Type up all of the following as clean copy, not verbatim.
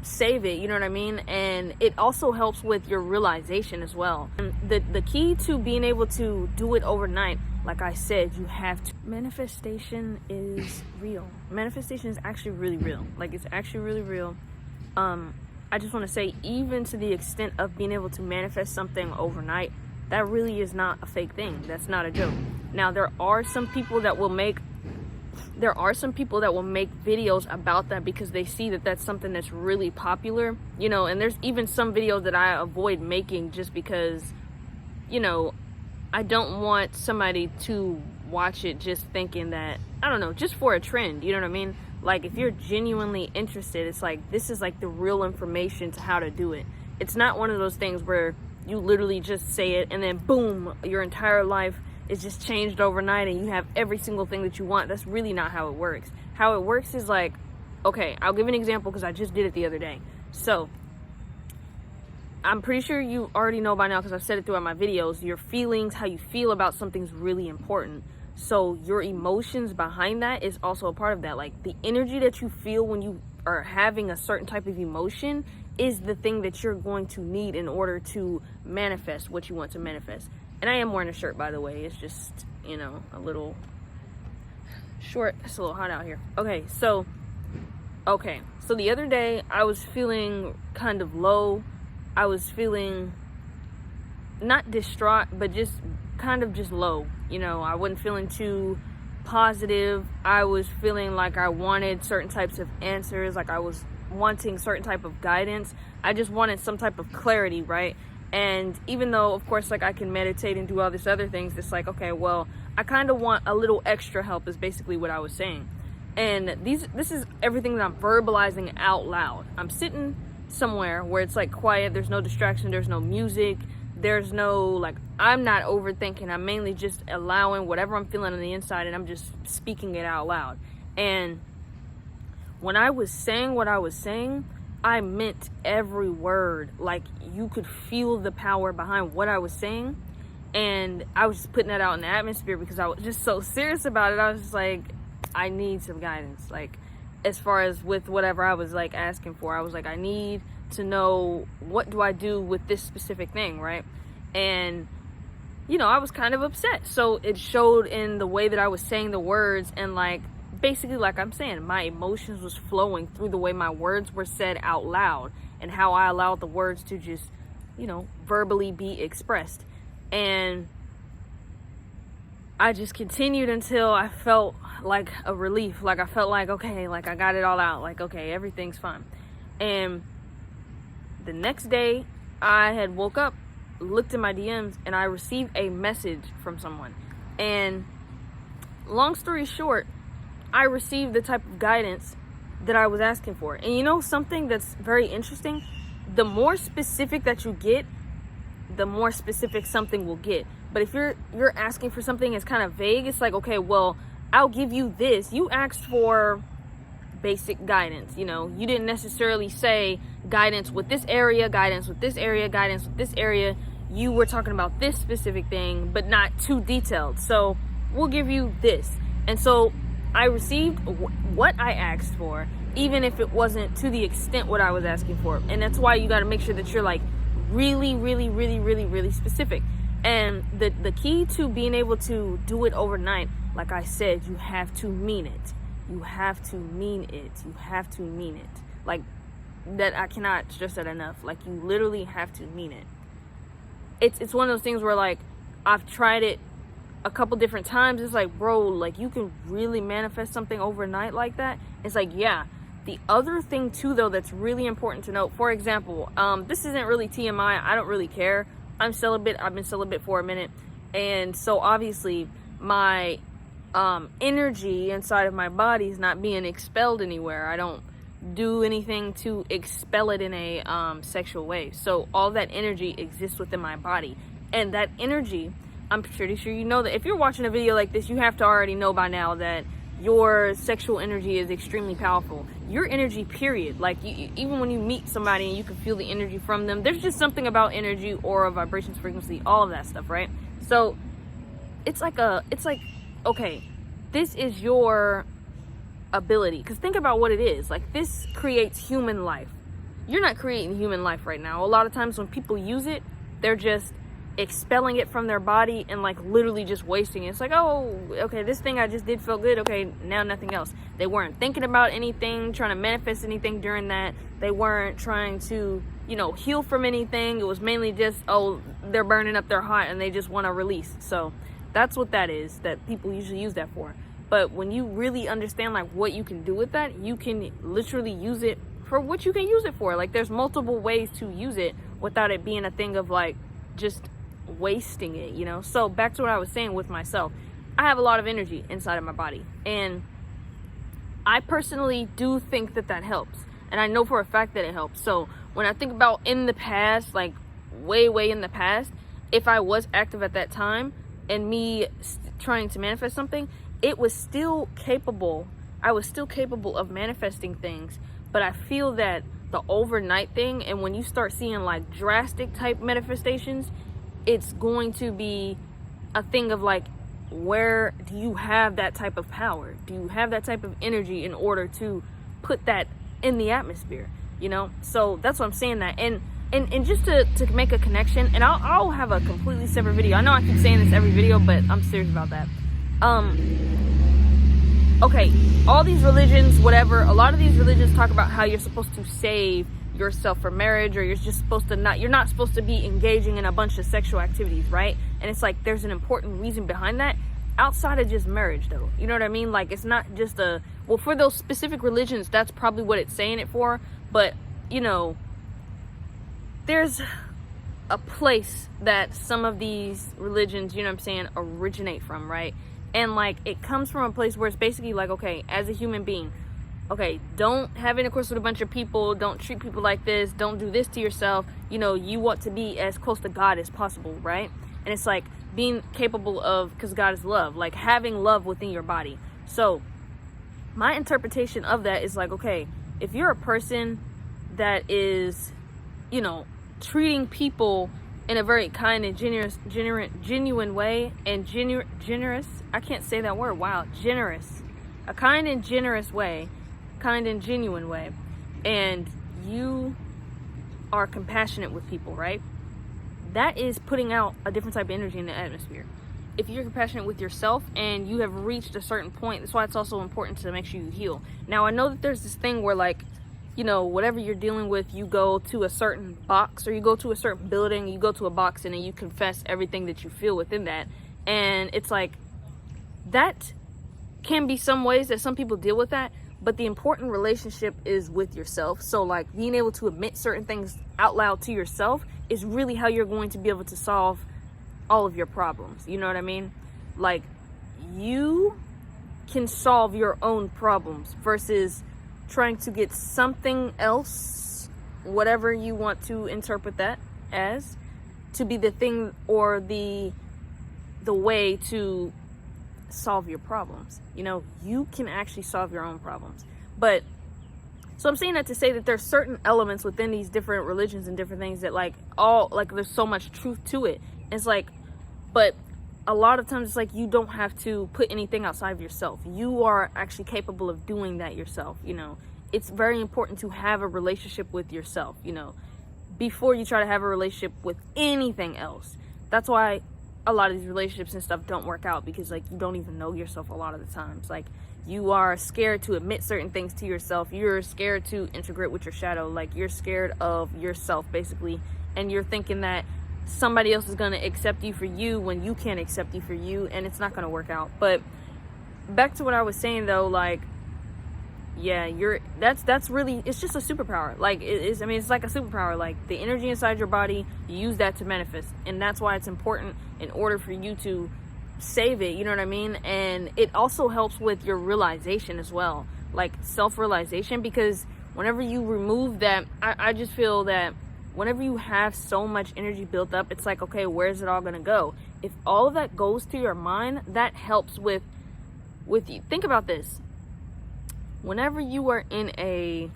save it, you know what I mean? And it also helps with your realization as well. And the key to being able to do it overnight, like I said, you have to. Manifestation is real. Manifestation is actually really real. Like, it's actually really real. I just want to say, even to the extent of being able to manifest something overnight, that really is not a fake thing. That's not a joke. Now, there are some people that will make videos about that because they see that that's something that's really popular, you know, and there's even some videos that I avoid making just because, you know, I don't want somebody to watch it just thinking that, I don't know, just for a trend, you know what I mean? Like, if you're genuinely interested, it's like, this is like the real information to how to do it. It's not one of those things where you literally just say it and then boom, your entire life is just changed overnight and you have every single thing that you want. That's really not how it works. How it works is like, okay, I'll give an example because I just did it the other day. So I'm pretty sure you already know by now because I've said it throughout my videos, your feelings, how you feel about something's really important. So your emotions behind that is also a part of that. Like, the energy that you feel when you are having a certain type of emotion is the thing that you're going to need in order to manifest what you want to manifest. And I am wearing a shirt, by the way. It's just, you know, a little short. It's a little hot out here. Okay, so the other day I was feeling kind of low. I was feeling not distraught, but just kind of just low. You know, I wasn't feeling too positive. I was feeling like I wanted certain types of answers, like I was wanting certain type of guidance. I just wanted some type of clarity, right? And even though, of course, like I can meditate and do all these other things, it's like, okay, well, I kind of want a little extra help is basically what I was saying. And this is everything that I'm verbalizing out loud. I'm sitting somewhere where it's like quiet, there's no distraction, there's no music, there's no, like, I'm not overthinking. I'm mainly just allowing whatever I'm feeling on the inside and I'm just speaking it out loud. And when I was saying what I was saying, I meant every word. Like, you could feel the power behind what I was saying. And I was just putting that out in the atmosphere because I was just so serious about it. I was just like, I need some guidance. Like, as far as with whatever I was like asking for, I was like, I need to know, what do I do with this specific thing, right? And, you know, I was kind of upset. So it showed in the way that I was saying the words, and like, basically, like I'm saying, my emotions was flowing through the way my words were said out loud and how I allowed the words to just, you know, verbally be expressed. And I just continued until I felt like a relief. Like, I felt like, okay, like I got it all out. Like, okay, everything's fine. And the next day I had woke up, looked at my DMs, and I received a message from someone. And long story short, I received the type of guidance that I was asking for. And you know something that's very interesting? The more specific that you get, the more specific something will get. But if you're asking for something that's kind of vague, it's like, okay, well, I'll give you this. You asked for basic guidance, you know. You didn't necessarily say guidance with this area, guidance with this area, guidance with this area. You were talking about this specific thing, but not too detailed. So we'll give you this. And so I received what I asked for, even if it wasn't to the extent what I was asking for. And that's why you got to make sure that you're like really, really, really, really, really specific. And the key to being able to do it overnight, like I said, you have to mean it. You have to mean it. You have to mean it. Like, that, I cannot stress that enough. Like, you literally have to mean it. It's one of those things where, like, I've tried it a couple different times. It's like, bro, like, you can really manifest something overnight like that. It's like, yeah. The other thing too, though, that's really important to note, for example, this isn't really TMI. I don't really care. I'm celibate. I've been celibate for a minute. And so obviously my energy inside of my body is not being expelled anywhere. I don't do anything to expel it in a sexual way. So all that energy exists within my body. And that energy, I'm pretty sure you know that if you're watching a video like this, you have to already know by now that your sexual energy is extremely powerful. Your energy, period. Like, even when you meet somebody and you can feel the energy from them, there's just something about energy, aura, vibrations, frequency, all of that stuff, right? So it's like, okay, this is your ability. Because think about what it is. Like, this creates human life. you're not creating human life right now. A lot of times when people use it, they're just expelling it from their body and like literally just wasting it. It's like, oh, okay, this thing I just did felt good. Okay, now nothing else. They weren't thinking about anything, trying to manifest anything during that. They weren't trying to, you know, heal from anything. It was mainly just, oh, they're burning up their heart and they just want to release. So that's what that is, that people usually use that for. But when you really understand like what you can do with that, you can literally use it for what you can use it for. Like there's multiple ways to use it without it being a thing of like just wasting it, you know. So back to what I was saying with myself, I have a lot of energy inside of my body, and I personally do think that that helps, and I know for a fact that it helps. So when I think about in the past, like way in the past, if I was active at that time and me trying to manifest something, it was still capable. I was still capable of manifesting things. But I feel that the overnight thing, and when you start seeing like drastic type manifestations, it's going to be a thing of like, where do you have that type of power? Do you have that type of energy in order to put that in the atmosphere? You know? So that's what I'm saying that. And just to make a connection, and I'll have a completely separate video. I know I keep saying this every video, but I'm serious about that. Okay, all these religions, whatever, a lot of these religions talk about how you're supposed to save yourself for marriage, or you're just supposed to you're not supposed to be engaging in a bunch of sexual activities, right? And it's like there's an important reason behind that outside of just marriage, though. You know what I mean? Like it's not just well, for those specific religions, that's probably what it's saying it for. But, you know, there's a place that some of these religions, you know what I'm saying, originate from, right? And like it comes from a place where it's basically like, okay, as a human being, okay, don't have intercourse with a bunch of people, don't treat people like this, don't do this to yourself. You know, you want to be as close to God as possible, right? And it's like being capable of, because God is love, like having love within your body. So my interpretation of that is like, okay, if you're a person that is, you know, treating people in a very kind and genuine way, and generous, I can't say that word, wow, generous, a kind and generous way, kind and genuine way, and you are compassionate with people, right? That is putting out a different type of energy in the atmosphere. If you're compassionate with yourself and you have reached a certain point, that's why it's also important to make sure you heal. Now, I know that there's this thing where like, you know, whatever you're dealing with, you go to a certain box, or you go to a certain building, you go to a box, and then you confess everything that you feel within that. And it's like, that can be some ways that some people deal with that, but the important relationship is with yourself. So like being able to admit certain things out loud to yourself is really how you're going to be able to solve all of your problems. You know what I mean? Like you can solve your own problems versus trying to get something else, whatever you want to interpret that as, to be the thing or the way to solve your problems. You know, you can actually solve your own problems. But so I'm saying that to say that there's certain elements within these different religions and different things that like all like there's so much truth to it. It's like, but a lot of times it's like you don't have to put anything outside of yourself. You are actually capable of doing that yourself. You know, it's very important to have a relationship with yourself, you know, before you try to have a relationship with anything else. That's why a lot of these relationships and stuff don't work out, because like you don't even know yourself a lot of the times. Like you are scared to admit certain things to yourself. You're scared to integrate with your shadow. Like you're scared of yourself basically, and you're thinking that somebody else is going to accept you for you when you can't accept you for you, and it's not going to work out. But back to what I was saying though, like, yeah, that's really, it's just a superpower. Like it is, I mean, it's like a superpower. Like the energy inside your body, you use that to manifest, and that's why it's important in order for you to save it, you know what I mean? And it also helps with your realization as well, like self-realization, because whenever you remove that, I just feel that whenever you have so much energy built up, it's like, okay, where's it all gonna go? If all of that goes to your mind, that helps with you. Think about this. Whenever you are in a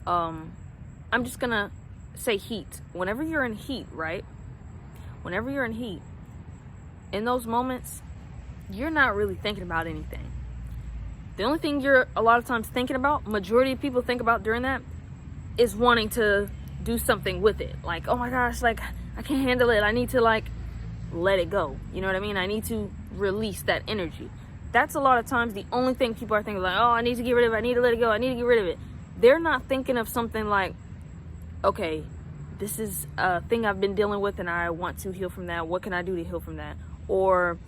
I'm just gonna say heat. Whenever you're in heat, right? Whenever you're in heat, in those moments, you're not really thinking about anything. The only thing you're a lot of times thinking about, majority of people think about during that, is wanting to do something with it. Like, oh my gosh, like I can't handle it. I need to like let it go. You know what I mean? I need to release that energy. That's a lot of times the only thing people are thinking, like, oh, I need to get rid of it. I need to let it go. I need to get rid of it. They're not thinking of something like, okay, this is a thing I've been dealing with and I want to heal from that. What can I do to heal from that? Or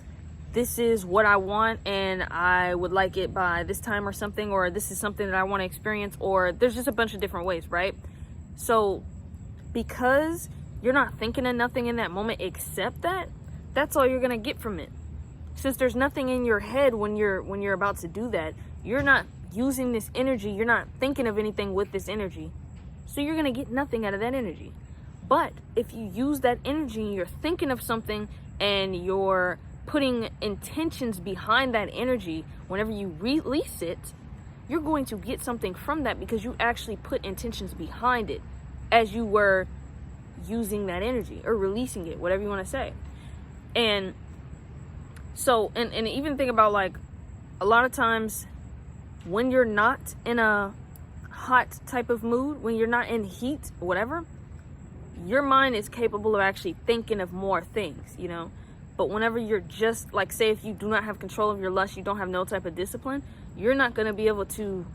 this is what I want and I would like it by this time or something, or this is something that I want to experience, or there's just a bunch of different ways, right? So because you're not thinking of nothing in that moment except that, that's all you're going to get from it. Since there's nothing in your head when you're about to do that, you're not using this energy, you're not thinking of anything with this energy. So you're going to get nothing out of that energy. But if you use that energy and you're thinking of something and you're putting intentions behind that energy, whenever you release it, you're going to get something from that because you actually put intentions behind it as you were using that energy or releasing it, whatever you want to say. And so, and even think about, like, a lot of times when you're not in a hot type of mood, when you're not in heat, whatever, your mind is capable of actually thinking of more things, you know. But whenever you're just, like, say if you do not have control of your lust, you don't have no type of discipline, you're not going to be able to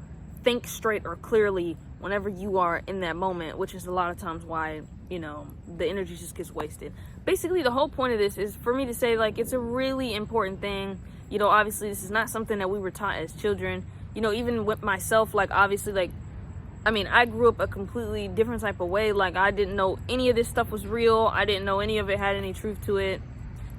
think straight or clearly whenever you are in that moment, which is a lot of times why, you know, the energy just gets wasted. Basically, the whole point of this is for me to say, like, it's a really important thing. You know, obviously, this is not something that we were taught as children. You know, even with myself, like, obviously, like, I mean, I grew up a completely different type of way. Like, I didn't know any of this stuff was real. I didn't know any of it had any truth to it.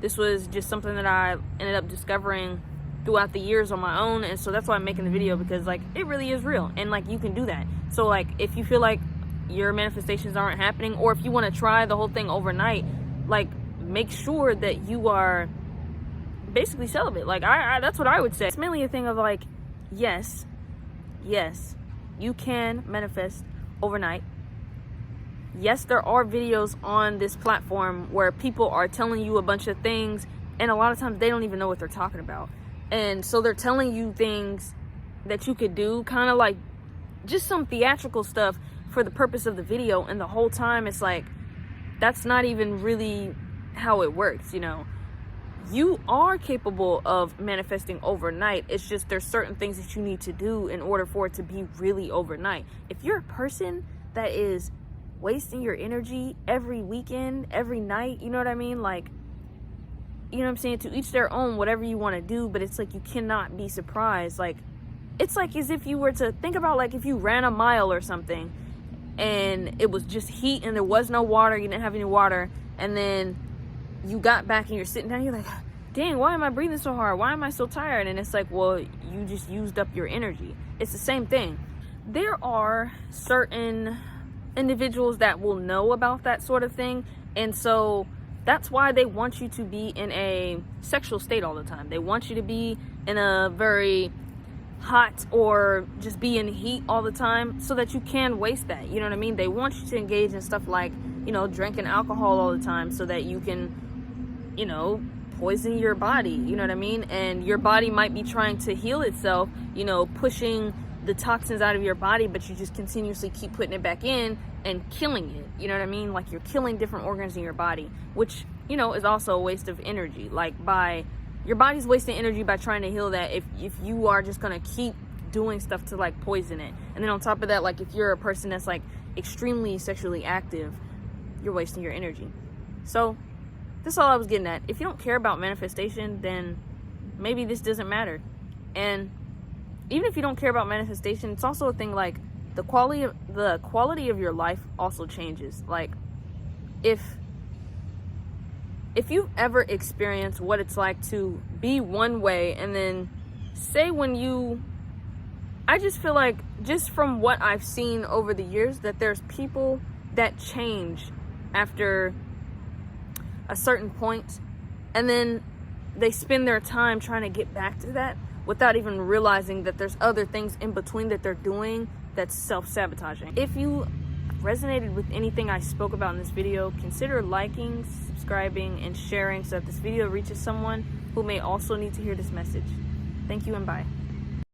This was just something that I ended up discovering throughout the years on my own. And so that's why I'm making the video, because, like, it really is real. And, like, you can do that. So, like, if you feel like your manifestations aren't happening, or if you want to try the whole thing overnight, like, make sure that you are basically celibate. Like, I that's what I would say. It's mainly a thing of, like, yes, you can manifest overnight. Yes, there are videos on this platform where people are telling you a bunch of things, and a lot of times they don't even know what they're talking about. And so they're telling you things that you could do, kind of like just some theatrical stuff for the purpose of the video, and the whole time it's like, that's not even really how it works, you know. You are capable of manifesting overnight. It's just there's certain things that you need to do in order for it to be really overnight. If you're a person that is wasting your energy every weekend, every night, you know what I mean? Like, you know what I'm saying? To each their own, whatever you want to do, but it's like you cannot be surprised. Like, it's like as if you were to think about, like, if you ran a mile or something and it was just heat and there was no water, you didn't have any water, and then you got back and you're sitting down, you're like, dang, why am I breathing so hard? Why am I so tired? And it's like, well, you just used up your energy. It's the same thing. There are certain individuals that will know about that sort of thing, and so that's why they want you to be in a sexual state all the time. They want you to be in a very hot or just be in heat all the time so that you can waste that, you know what I mean? They want you to engage in stuff like, you know, drinking alcohol all the time so that you can, you know, poison your body, you know what I mean? And your body might be trying to heal itself, you know, pushing the toxins out of your body, but you just continuously keep putting it back in and killing it, you know what I mean? Like, you're killing different organs in your body, which, you know, is also a waste of energy. Like, your body's wasting energy by trying to heal that if you are just gonna keep doing stuff to, like, poison it. And then on top of that, like, if you're a person that's, like, extremely sexually active, you're wasting your energy. So that's all I was getting at. If you don't care about manifestation, then maybe this doesn't matter. And even if you don't care about manifestation, it's also a thing, like, the quality of your life also changes. Like, if you've ever experienced what it's like to be one way, and then say I just feel like, just from what I've seen over the years, that there's people that change after a certain point, and then they spend their time trying to get back to that without even realizing that there's other things in between that they're doing that's self-sabotaging. If you resonated with anything I spoke about in this video, consider liking, subscribing, and sharing so that this video reaches someone who may also need to hear this message. Thank you and bye.